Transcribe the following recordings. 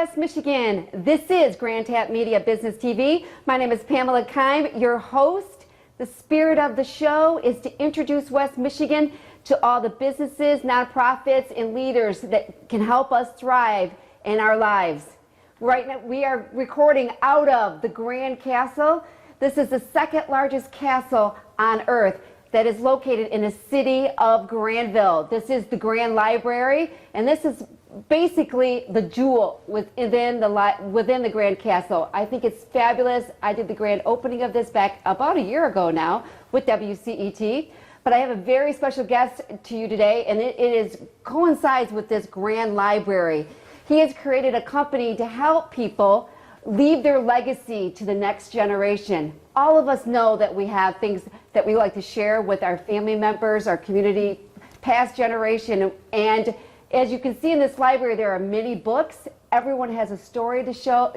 West Michigan. This is Grand Tap Media Business TV. My name is Pamela Keim, your host. The spirit of the show is to introduce West Michigan to all the businesses, nonprofits, and leaders that can help us thrive in our lives. Right now, we are recording out of the Grandville-Castle. This is the second largest castle on earth that is located in the city of Grandville. This is the Grand Library, and this is basically the jewel within the Grandville-Castle. I think it's fabulous. I did the grand opening of this back about a year ago now with WCET. But I have a very special guest to you today, and it coincides with this Grand Library. He has created a company to help people leave their legacy to the next generation. All of us know that we have things that we like to share with our family members, our community, past generation, and as you can see in this library, there are many books. Everyone has a story to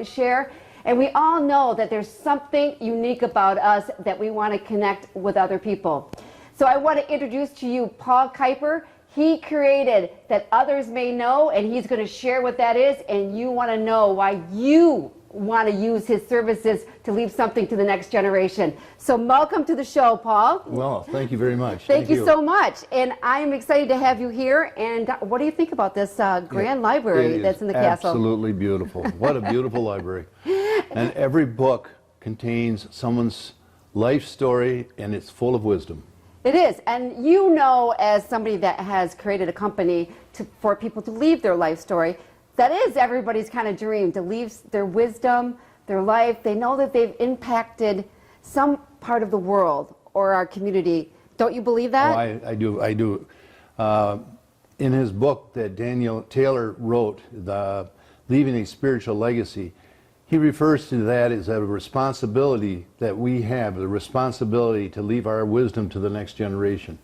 share, and we all know that there's something unique about us that we want to connect with other people. So I want to introduce to you Paul Kuiper. He created That Others May Know, and he's going to share what that is, and you want to know why you want to use his services to leave something to the next generation. So welcome to the show, Paul. Well, thank you very much. Thank you so much. And I am excited to have you here. And what do you think about this grand library that's in the castle? Absolutely beautiful. What a beautiful library. And every book contains someone's life story, and it's full of wisdom. It is. And you know, as somebody that has created a company for people to leave their life story, that is everybody's kind of dream, to leave their wisdom, their life. They know that they've impacted some part of the world or our community. Don't you believe that? Oh, I do. In his book that Daniel Taylor wrote, Leaving a Spiritual Legacy, he refers to that as a responsibility that we have, the responsibility to leave our wisdom to the next generation.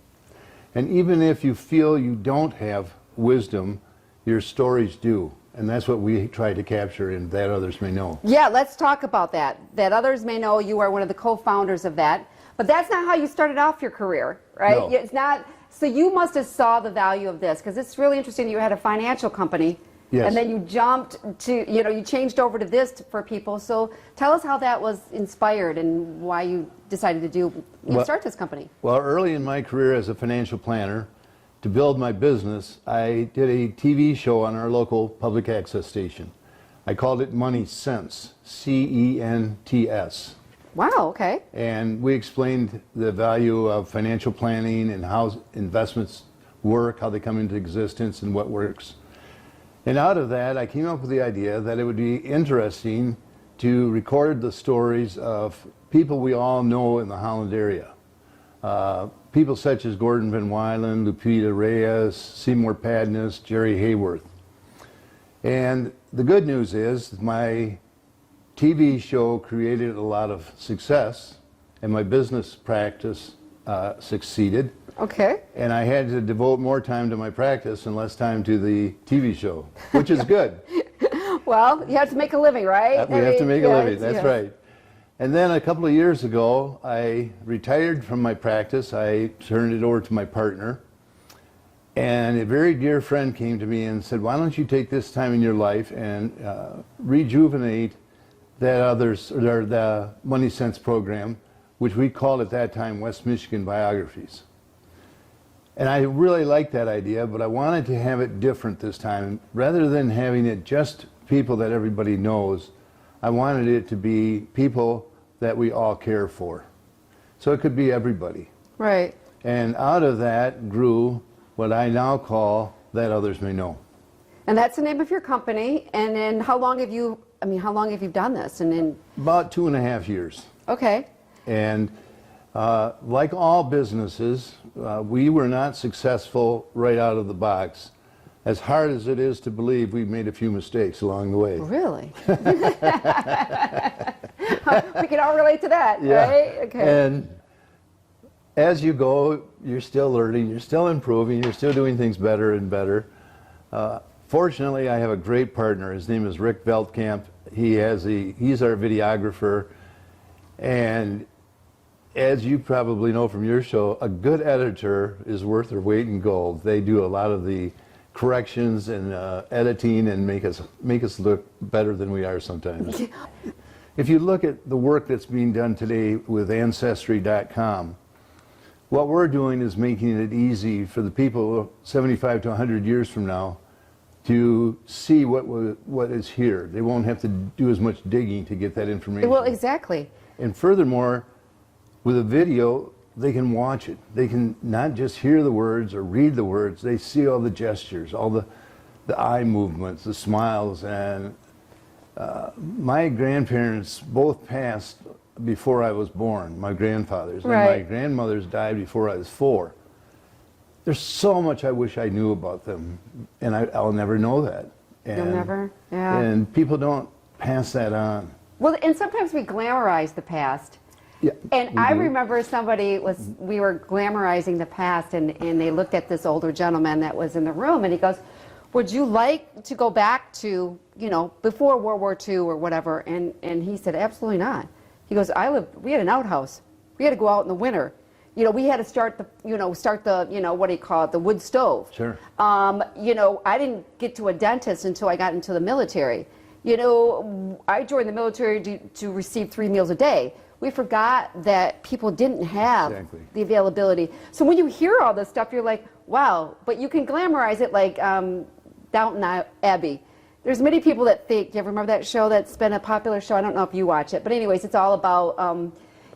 And even if you feel you don't have wisdom, your stories do. And that's what we try to capture in That Others May Know. Yeah, let's talk about that. That Others May Know, you are one of the co-founders of that. But that's not how you started off your career, right? No. It's not. So you must have saw the value of this, because it's really interesting. You had a financial company, yes, and then you jumped to, you changed over to this for people. So tell us how that was inspired and why you decided to start this company. Well, early in my career as a financial planner, to build my business, I did a TV show on our local public access station. I called it Money Sense, C-E-N-T-S. Wow, okay. And we explained the value of financial planning and how investments work, how they come into existence, and what works. And out of that, I came up with the idea that it would be interesting to record the stories of people we all know in the Holland area. People such as Gordon Van Wylen, Lupita Reyes, Seymour Padness, Jerry Hayworth. And the good news is my TV show created a lot of success, and my business practice succeeded. Okay. And I had to devote more time to my practice and less time to the TV show, which is good. Well, you have to make a living, right? We have to make a living, that's right. And then a couple of years ago, I retired from my practice. I turned it over to my partner. And a very dear friend came to me and said, why don't you take this time in your life and rejuvenate the Money Sense program, which we called at that time West Michigan Biographies. And I really liked that idea, but I wanted to have it different this time. Rather than having it just people that everybody knows, I wanted it to be people that we all care for. So it could be everybody. Right. And out of that grew what I now call That Others May Know. And that's the name of your company. And then how long have you done this? And then About 2.5 years. Okay. And like all businesses, we were not successful right out of the box. As hard as it is to believe, we've made a few mistakes along the way. Really? We can all relate to that, yeah. Right? Okay. And as you go, you're still learning, you're still improving, you're still doing things better and better. Fortunately, I have a great partner. His name is Rick Veldkamp. He's our videographer. And as you probably know from your show, a good editor is worth their weight in gold. They do a lot of the corrections and editing and make us look better than we are sometimes. If you look at the work that's being done today with Ancestry.com, what we're doing is making it easy for the people 75 to 100 years from now to see what is here. They won't have to do as much digging to get that information. Well, exactly. And furthermore, with a video, they can watch it. They can not just hear the words or read the words, they see all the gestures, all the eye movements, the smiles. And my grandparents both passed before I was born, my grandfathers. Right. And my grandmothers died before I was 4. There's so much I wish I knew about them, and I'll never know that. And, You'll never? Yeah. And people don't pass that on. Well, and sometimes we glamorize the past. Yeah, And I remember we were glamorizing the past, and they looked at this older gentleman that was in the room, and he goes, would you like to go back to, before World War II or whatever? And he said, absolutely not. He goes, we had an outhouse. We had to go out in the winter. We had to start the what do you call it, the wood stove. Sure. I didn't get to a dentist until I got into the military. I joined the military to receive 3 meals a day. We forgot that people didn't have the availability. So when you hear all this stuff, you're like, wow, but you can glamorize it like Downton Abbey. There's many people that think, you ever remember that show that's been a popular show? I don't know if you watch it, but anyways, it's all about,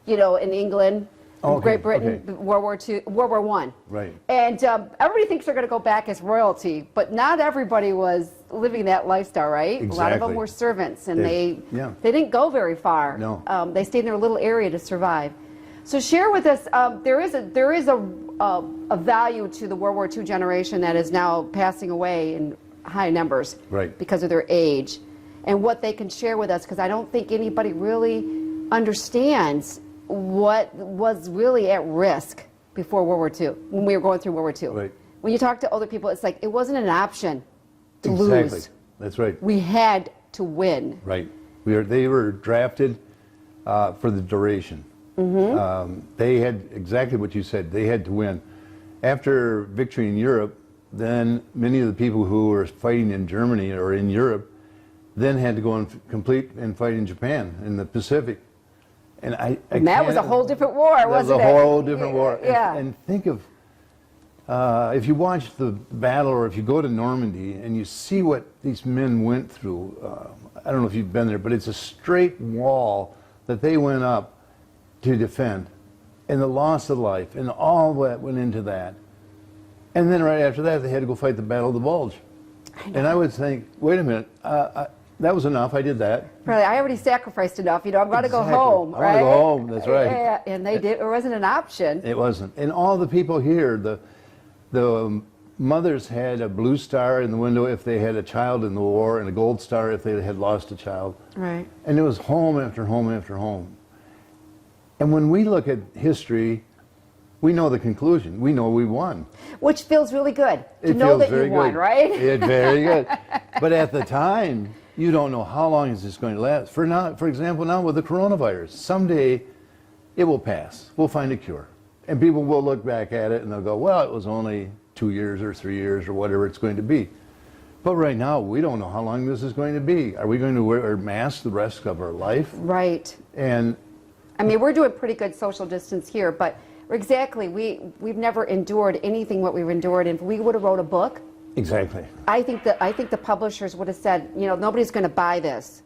in England, Great Britain, World War I. Right. And everybody thinks they're going to go back as royalty, but not everybody was living that lifestyle, right? Exactly. A lot of them were servants, and they yeah. didn't go very far. No. They stayed in their little area to survive. So share with us, there is a value to the World War II generation that is now passing away in high numbers, right, because of their age, and what they can share with us, because I don't think anybody really understands what was really at risk before World War II, when we were going through World War II. Right. When you talk to other people, it's like it wasn't an option to Exactly. lose. That's right. We had to win. Right. They were drafted for the duration. Mm-hmm. They had exactly what you said. They had to win. After victory in Europe, then many of the people who were fighting in Germany or in Europe then had to go and complete and fight in Japan, in the Pacific. And that was a whole different war, wasn't it? That was a whole different war. Yeah. And think of, if you watch the battle, or if you go to Normandy and you see what these men went through, I don't know if you've been there, but it's a straight wall that they went up to defend, and the loss of life, and all that went into that. And then right after that, they had to go fight the Battle of the Bulge. And I would think, wait a minute, that was enough. I did that. Really, I already sacrificed enough. I'm going to go home, I right? want to go home. That's right. Yeah, and they did. It wasn't an option. It wasn't. And all the people here, the mothers had a blue star in the window if they had a child in the war, and a gold star if they had lost a child. Right. And it was home after home after home. And when we look at history, we know the conclusion. We know we won. Which feels really good to It know feels that very you won, good. right? It's very good. But at the time, you don't know how long is this going to last. For example, now with the coronavirus, someday it will pass. We'll find a cure. And people will look back at it and they'll go, well, it was only 2 years or 3 years or whatever it's going to be. But right now, we don't know how long this is going to be. Are we going to wear masks the rest of our life? Right. And I mean, we're doing pretty good social distance here, but exactly, we've never endured anything what we've endured. And if we would have wrote a book, exactly. I think the publishers would have said, nobody's going to buy this,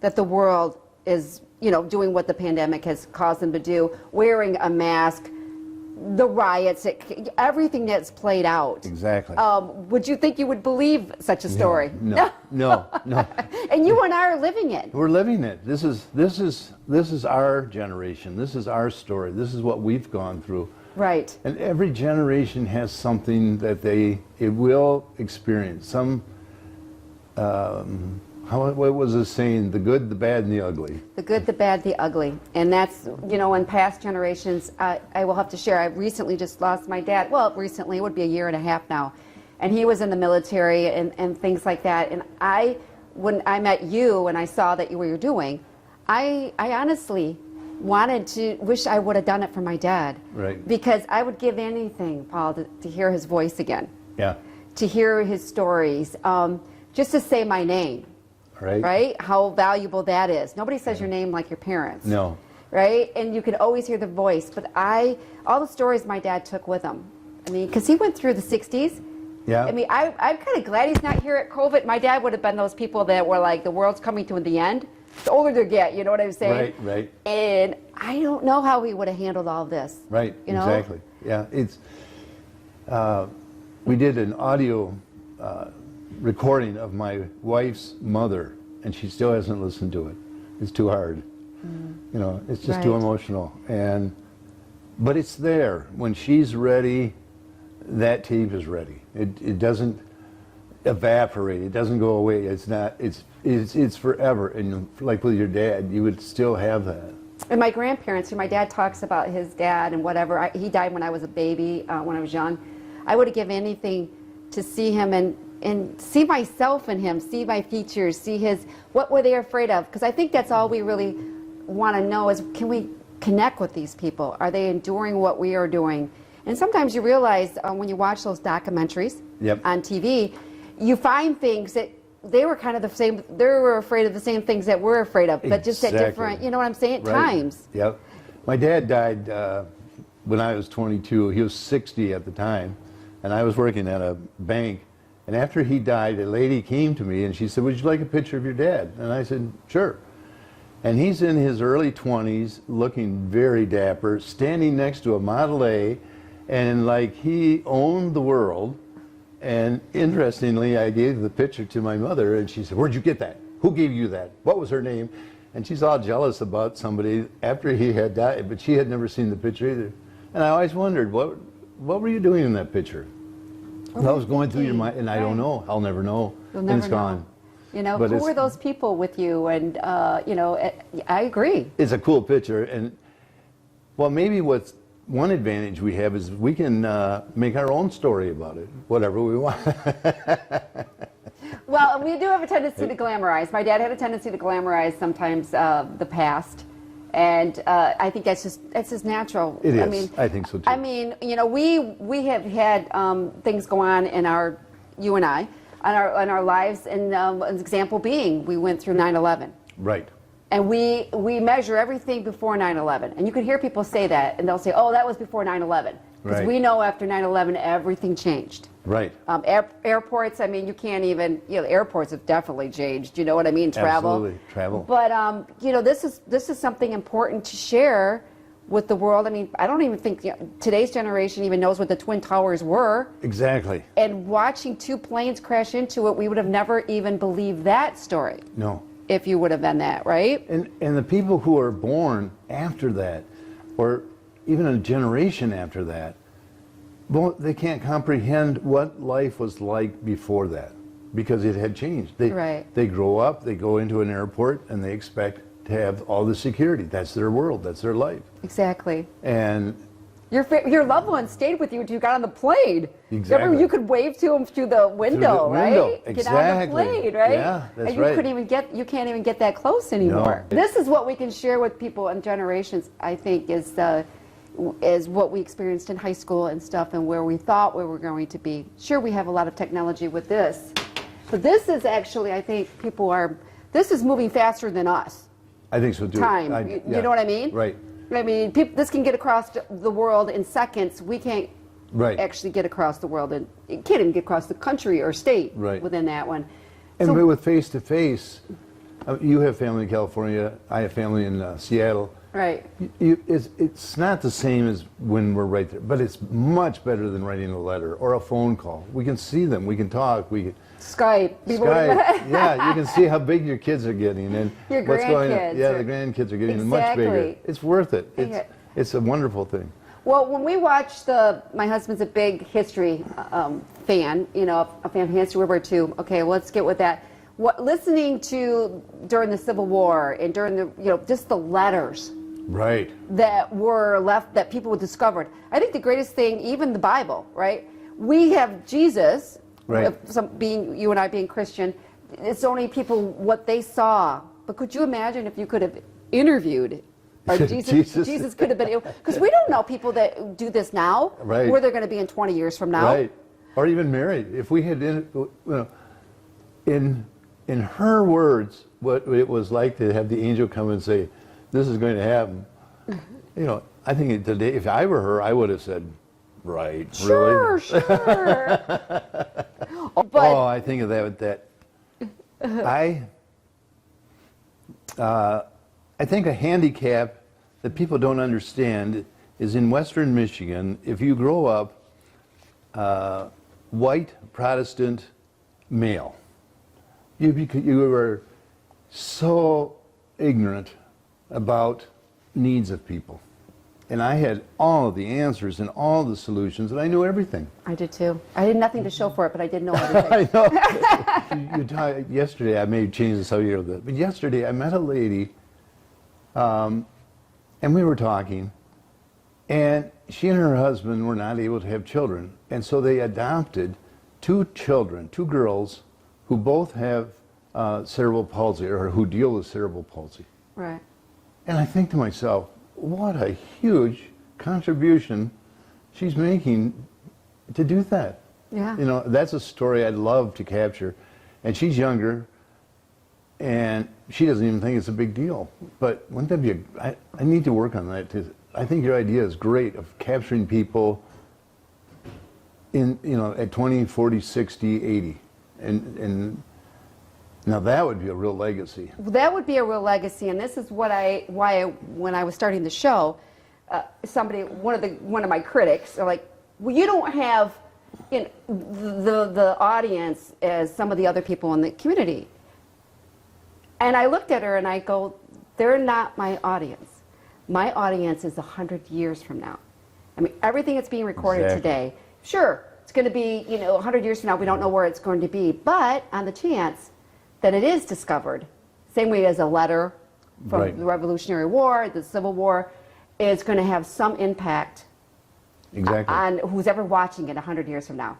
that the world is, doing what the pandemic has caused them to do, wearing a mask, the riots, everything that's played out. Exactly. Would you think you would believe such a story? No. And you and I are living it. We're living it. This is our generation. This is our story. This is what we've gone through. Right. And every generation has something that it will experience. Some, what was the saying? The good, the bad, and the ugly. The good, the bad, the ugly. And that's, in past generations, I will have to share, I recently just lost my dad. Well, recently, it would be a year and a half now. And he was in the military and things like that. And when I met you and I saw that what you're doing, I honestly wish I would have done it for my dad. Right. Because I would give anything, Paul, to hear his voice again. Yeah. to hear his stories, just to say my name, Right. right? How valuable that is. Nobody says your name like your parents. No. Right? And you can always hear the voice. But all the stories my dad took with him. I mean, because he went through the 60s. Yeah. I mean, I'm kind of glad he's not here at COVID. My dad would have been those people that were like, the world's coming to the end. The older they get, you know what I'm saying? Right, right. And I don't know how he would have handled all this. Right, you know? exactly. Yeah, it's, we did an audio recording of my wife's mother, and she still hasn't listened to it. It's too hard. You know, it's just too Right. emotional. But it's there. When she's ready, that tape is ready. It doesn't evaporate. It doesn't go away. It's not. It's forever. And like with your dad, you would still have that. And my grandparents, my dad talks about his dad and whatever. He died when I was a baby, when I was young. I would have given anything to see him and see myself in him, see my features, see what were they afraid of? Because I think that's all we really want to know is, can we connect with these people? Are they enduring what we are doing? And sometimes you realize when you watch those documentaries Yep. on TV, you find things that they were kind of the same, they were afraid of the same things that we're afraid of, but just at Exactly. different, you know what I'm saying, Right. times. Yep. My dad died when I was 22. He was 60 at the time, and I was working at a bank. And after he died, a lady came to me and she said, "Would you like a picture of your dad?" And I said, "Sure." And he's in his early 20s, looking very dapper, standing next to a Model A, and like he owned the world. And interestingly, I gave the picture to my mother, and she said, "Where'd you get that? Who gave you that? What was her name?" And she's all jealous about somebody after he had died, but she had never seen the picture either. And I always wondered, what were you doing in that picture? That was going through your mind, and I don't know. I'll never know. You'll And never it's gone. know. You know, But who it's- were those people with you? And, you know, I agree. It's a cool picture, and well, maybe what's one advantage we have is we can make our own story about it, whatever we want. Well, we do have a tendency to glamorize. My dad had a tendency to glamorize sometimes the past. And I think that's just natural. It is. I mean, I think so too. I mean, you know, we have had things go on in you and I, on our lives, and an example being, we went through 9/11. Right. And we measure everything before 9/11. And you can hear people say that, and they'll say, "Oh, that was before 9/11." Because Right. we know after 9/11, everything changed. Right. Airports, I mean, you can't even, you know, airports have definitely changed. You know what I mean? Travel. Absolutely. Travel. But, you know, this is something important to share with the world. I mean, I don't even think today's generation even knows what the Twin Towers were. Exactly. And watching two planes crash into it, we would have never even believed that story No. if you would have been that, right? And the people who are born after that, or even a generation after that, well, they can't comprehend what life was like before that because it had changed. Right. They grow up, they go into an airport, and they expect to have all the security. That's their world. That's their life. Exactly. And Your loved one stayed with you until you got on the plane. Exactly. Remember, you could wave to him through the window, window. right? Get on the Exactly. plane, right? Yeah, that's and you right. you can't even get that close anymore. No. This is what we can share with people and generations, I think, is what we experienced in high school and stuff, and where we thought we were going to be. Sure, we have a lot of technology with this, but this is actually, I think, this is moving faster than us. I think so too. Time. You know what I mean? Right. I mean, this can get across the world in seconds. We can't Right. actually get across the world, and it can't even get across the country or state Right. within that one. And So- with face-to-face, you have family in California, I have family in Seattle. Right. It's not the same as when we're right there, but it's much better than writing a letter or a phone call. We can see them, we can talk, we can Skype. Skype. Yeah, you can see how big your kids are getting and Your what's going on. grandkids Yeah, are- the grandkids are getting much bigger. Exactly. It's worth it. Yeah. It's a wonderful thing. Well, when we watch my husband's a big history fan, you know, a fan of history, World War II. Okay, well, let's get with that. Listening to during the Civil War and during the, you know, just the letters Right. that were left, that people discovered. I think the greatest thing, even the Bible, right? We have Jesus, Right. you and I being Christian, it's only people what they saw. But could you imagine if you could have interviewed, or Jesus could have been, because we don't know people that do this now, Right. where they're going to be in 20 years from now. Right. or even married. If we had, in her words, what it was like to have the angel come and say, "This is going to happen." I think today, if I were her, I would have said, "Right, Sure, really?" sure. Oh, I think of that. I think a handicap that people don't understand is in Western Michigan. If you grow up white Protestant male, you are so ignorant about needs of people. And I had all of the answers and all the solutions, and I knew everything. I did too. I had nothing to show for it, but I did know everything. I know. Yesterday, I may change the subject a little bit, but yesterday I met a lady, and we were talking, and she and her husband were not able to have children, and so they adopted two children, two girls, who both have cerebral palsy, or who deal with cerebral palsy. Right. And I think to myself, what a huge contribution she's making to do that. Yeah. That's a story I'd love to capture. And she's younger, and she doesn't even think it's a big deal. But wouldn't that be I need to work on that too. I think your idea is great of capturing people at 20, 40, 60, 80. And now that would be a real legacy. That would be a real legacy, and this is when I was starting the show, one of my critics are like, "Well, you don't have the audience as some of the other people in the community." And I looked at her and I go, "They're not my audience. My audience is 100 years from now. I mean, everything that's being recorded today, sure, it's going to be 100 years from now. We don't know where it's going to be, but on the chance that it is discovered, same way as a letter from the Revolutionary War, the Civil War, is going to have some impact on who's ever watching it 100 years from now.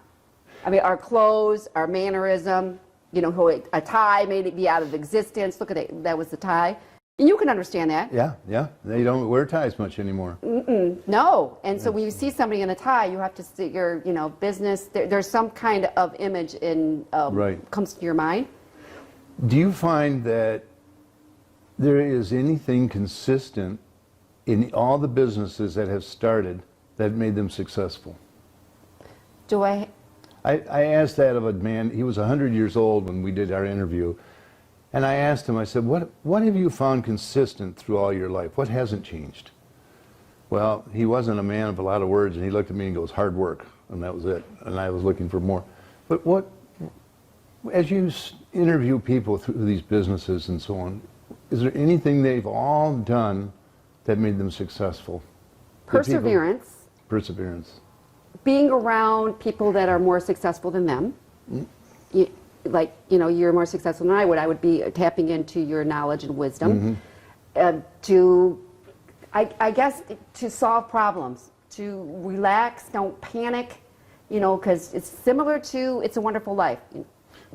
I mean, our clothes, our mannerism, a tie may be out of existence. Look at it, that was the tie. And you can understand that. Yeah. They don't wear ties much anymore. No. And so when you see somebody in a tie, you have to see your, business. There's some kind of image comes to your mind. Do you find that there is anything consistent in all the businesses that have started that made them successful? I asked that of a man. He was 100 years old when we did our interview. And I asked him, I said, what have you found consistent through all your life? What hasn't changed? Well, he wasn't a man of a lot of words, and he looked at me and goes, "Hard work." And that was it. And I was looking for more. But as you interview people through these businesses and so on, is there anything they've all done that made them successfur? Perseverance. Perseverance. Being around people that are more successful than them. You're more successful than I would be tapping into your knowledge and wisdom. I guess to solve problems, to relax, don't panic, because it's similar to It's a Wonderful Life.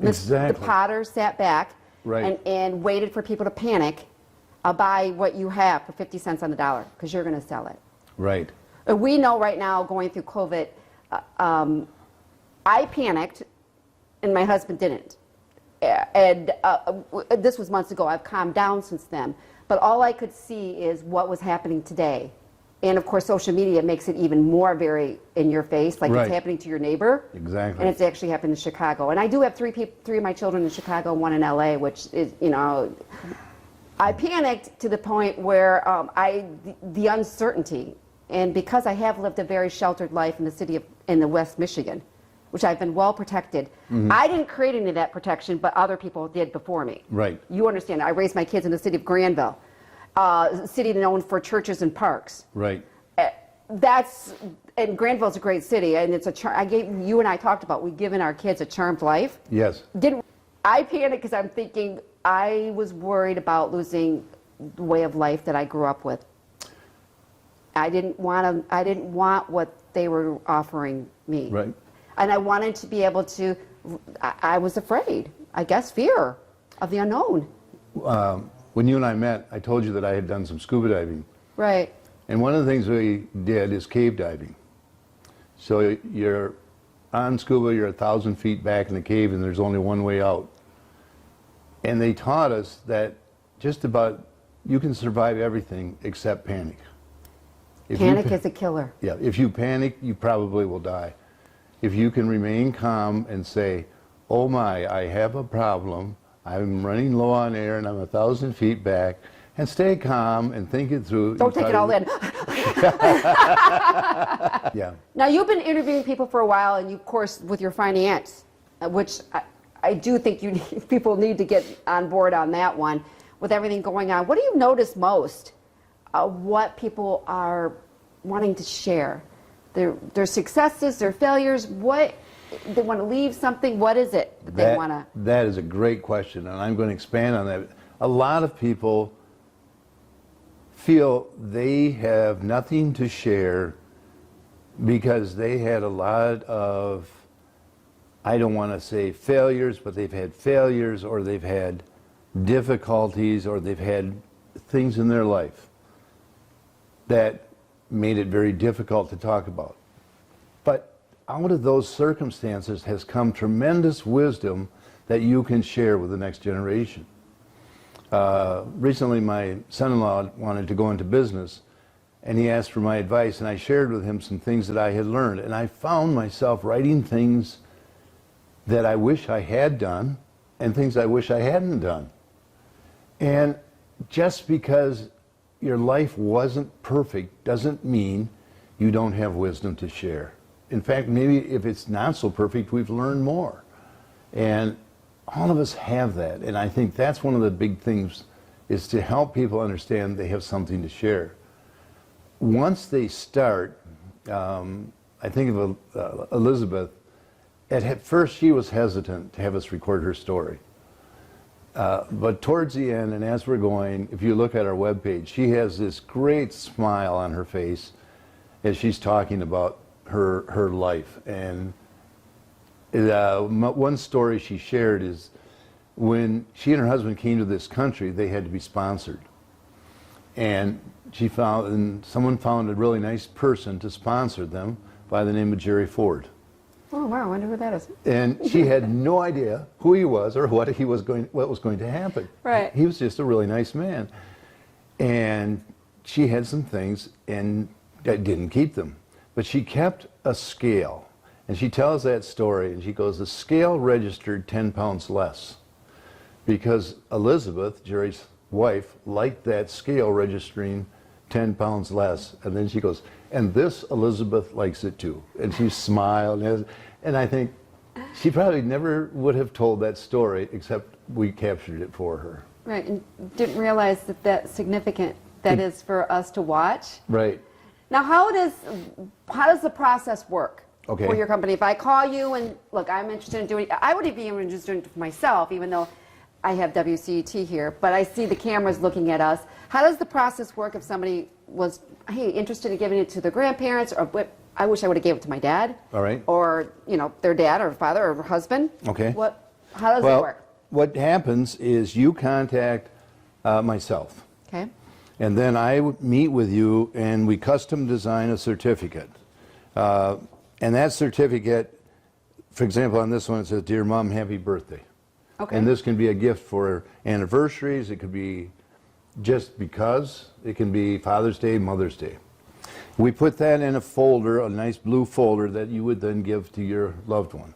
Exactly. The Potter sat back and waited for people to panic. "I'll buy what you have for 50 cents on the dollar because you're going to sell it." Right. We know right now, going through COVID, I panicked and my husband didn't. And this was months ago. I've calmed down since then. But all I could see is what was happening today. And of course, social media makes it even more very in your face, like it's happening to your neighbor. Exactly. And it's actually happened in Chicago. And I do have three of my children in Chicago and one in LA, which is, I panicked to the point where the uncertainty, and because I have lived a very sheltered life in the city in the West Michigan, which I've been well protected. I didn't create any of that protection, but other people did before me. Right. You understand. I raised my kids in the city of Grandville, a city known for churches and parks. Right. And Grandville's a great city, and it's you and I talked about, we've given our kids a charmed life. Yes. I panicked because I'm thinking I was worried about losing the way of life that I grew up with. I didn't want what they were offering me. Right. And I wanted to be able to, I was afraid, I guess fear of the unknown. When you and I met, I told you that I had done some scuba diving. Right. And one of the things we did is cave diving. So you're on scuba, you're 1,000 feet back in the cave and there's only one way out. And they taught us that just about you can survive everything except panic. Panic is a killer. Yeah, if you panic, you probably will die. If you can remain calm and say, oh my, I have a problem, I'm running low on air and I'm 1,000 feet back, and stay calm and think it through. Don't take it all in. Yeah. Now, you've been interviewing people for a while, and you, of course, with your finance, which I do think people need to get on board on that one, with everything going on. What do you notice most? What people are wanting to share? Their successes, their failures, what they want to leave something, what is it that they want to? That is a great question, and I'm going to expand on that. A lot of people feel they have nothing to share because they had a lot of, I don't want to say failures, but they've had failures, or they've had difficulties, or they've had things in their life that made it very difficult to talk about. But out of those circumstances has come tremendous wisdom that you can share with the next generation. Recently, my son-in-law wanted to go into business, and he asked for my advice, and I shared with him some things that I had learned. And I found myself writing things that I wish I had done and things I wish I hadn't done. And just because your life wasn't perfect doesn't mean you don't have wisdom to share. In fact, maybe if it's not so perfect, we've learned more. And all of us have that. And I think that's one of the big things, is to help people understand they have something to share. Once they start, I think of Elizabeth. At first, she was hesitant to have us record her story. But towards the end, and as we're going, if you look at our webpage, she has this great smile on her face as she's talking about her life. And one story she shared is when she and her husband came to this country, they had to be sponsored. And someone found a really nice person to sponsor them by the name of Jerry Ford. Oh wow, I wonder who that is. And she had no idea who he was or what was going to happen. Right. He was just a really nice man. And she had some things and didn't keep them. But she kept a scale. And she tells that story, and she goes, the scale registered 10 pounds less. Because Elizabeth, Jerry's wife, liked that scale registering 10 pounds less. And then she goes, and this Elizabeth likes it too. And she smiled. And I think she probably never would have told that story, except we captured it for her. Right, and didn't realize that that's significant that is for us to watch. Right. Now, how does the process work Okay. for your company? If I call you and, look, I'm interested in doing, I would be interested in it for myself, even though I have WCET here, but I see the cameras looking at us. How does the process work if somebody was, hey, interested in giving it to their grandparents, or I wish I would have gave it to my dad. All right. Or, their dad or father or husband. Okay. How does it work? What happens is you contact myself. Okay. And then I would meet with you, and we custom design a certificate. And that certificate, for example, on this one, it says, Dear Mom, Happy Birthday. Okay. And this can be a gift for anniversaries. It could be just because. It can be Father's Day, Mother's Day. We put that in a folder, a nice blue folder that you would then give to your loved one.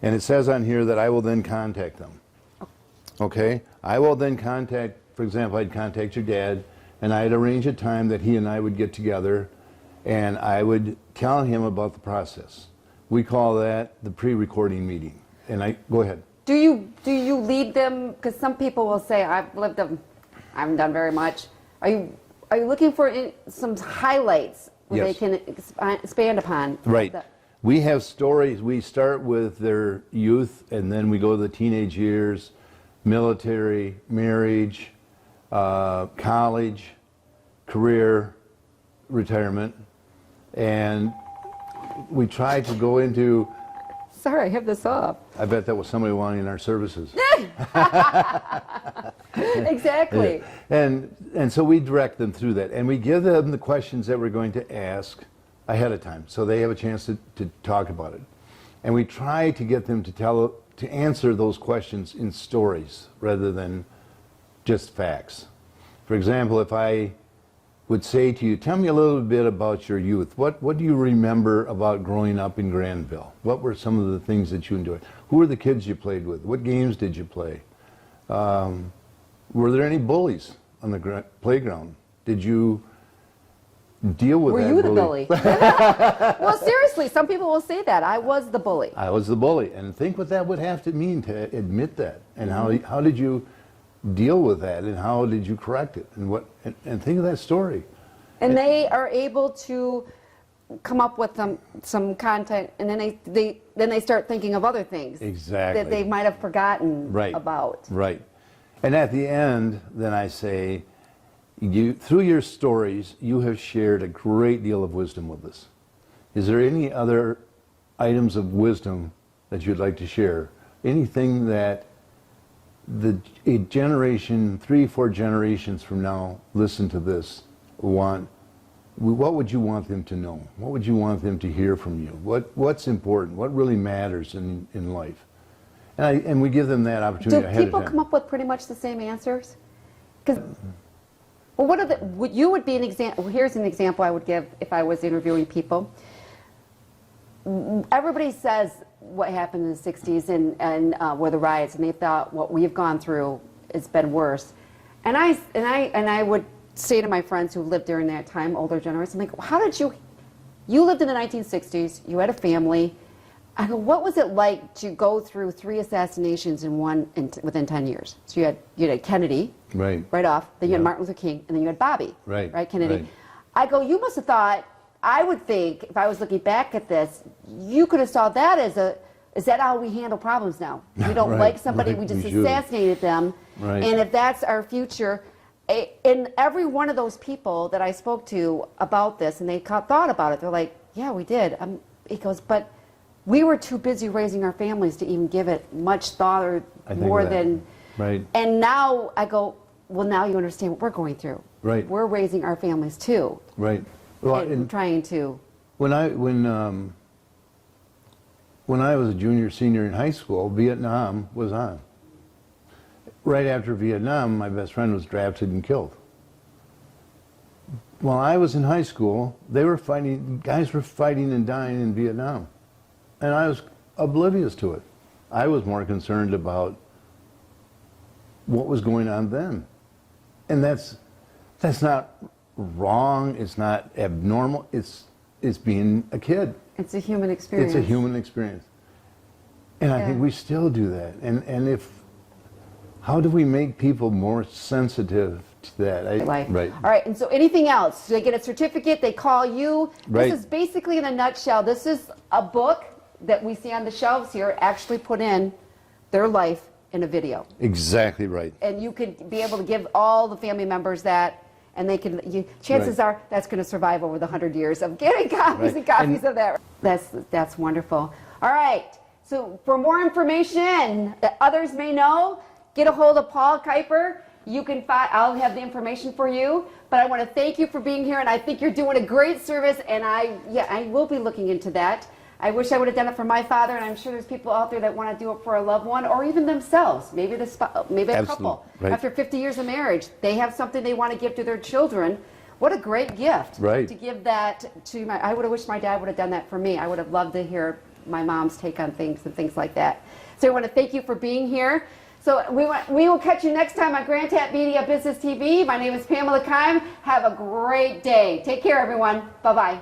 And it says on here that I will then contact them. Okay? I will then contact, for example, I'd contact your dad, and I'd arrange a time that he and I would get together, and I would tell him about the process. We call that the pre-recording meeting. And go ahead. Do you lead them? Because some people will say, I haven't done very much. Are you looking for some highlights where Yes. they can expand upon? Right. We have stories. We start with their youth, and then we go to the teenage years, military, marriage, college, career, retirement, and we try to go into. Sorry, I have this up. I bet that was somebody wanting our services. Exactly. And so we direct them through that, and we give them the questions that we're going to ask ahead of time, so they have a chance to talk about it. And we try to get them to answer those questions in stories rather than just facts. For example, if I would say to you, tell me a little bit about your youth. What do you remember about growing up in Grandville? What were some of the things that you enjoyed? Who were the kids you played with? What games did you play? Were there any bullies on the playground? Did you deal with that bully? Were you the bully? Well, seriously, some people will say that. I was the bully. I was the bully. And think what that would have to mean to admit that. And how did you deal with that, and how did you correct it, and think of that story. And they are able to come up with some content, and then they start thinking of other things that they might have forgotten about. Right. And at the end, then I say, through your stories, you have shared a great deal of wisdom with us. Is there any other items of wisdom that you'd like to share? Anything that a generation, 3-4 generations from now, listen to this, what would you want them to know? What would you want them to hear from you? What's important? What really matters in life? And we give them that opportunity ahead of time. Do people come up with pretty much the same answers? Because, well, you would be an example. Here's an example I would give if I was interviewing people. Everybody says what happened in the 60s and were the riots, and they thought what we've gone through has been worse. And I would say to my friends who lived during that time, older generation, I'm like, how did you lived in the 1960s, you had a family. I go, what was it like to go through 3 assassinations within 10 years? So you had Kennedy, right off, then you had Martin Luther King, and then you had Bobby, right, Kennedy. Right. I go, you must have thought, I would think, if I was looking back at this, you could have saw that as is that how we handle problems now? We don't like somebody, we just assassinated them. Right. And if that's our future, and every one of those people that I spoke to about this, and they thought about it, they're like, yeah, we did. He goes, but we were too busy raising our families to even give it much thought or more than. Right. And now I go, well, now you understand what we're going through. Right. We're raising our families too. Right. Well, and trying to. When I was a junior, senior in high school, Vietnam was on. Right after Vietnam, my best friend was drafted and killed. While I was in high school, guys were fighting and dying in Vietnam. And I was oblivious to it. I was more concerned about what was going on then. And that's not wrong, it's not abnormal, it's being a kid. It's a human experience. It's a human experience. And I think we still do that. And how do we make people more sensitive to that? Right. All right, and so anything else? They get a certificate, they call you. Right. This is basically, in a nutshell, this is a book that we see on the shelves here, actually put in their life in a video. Exactly right. And you could be able to give all the family members that, and they can. Chances are that's going to survive over the 100 years of getting copies and copies of that. That's wonderful. All right. So for more information that others may know, get a hold of Paul Kuiper. You can find. I'll have the information for you. But I want to thank you for being here, and I think you're doing a great service. And I will be looking into that. I wish I would have done it for my father, and I'm sure there's people out there that want to do it for a loved one, or even themselves. Maybe a couple. Right. After 50 years of marriage, they have something they want to give to their children. What a great gift to give that to I would have wished my dad would have done that for me. I would have loved to hear my mom's take on things and things like that. So I want to thank you for being here. So we will catch you next time on Grandville Media Business TV. My name is Pamela Keim. Have a great day. Take care, everyone. Bye-bye.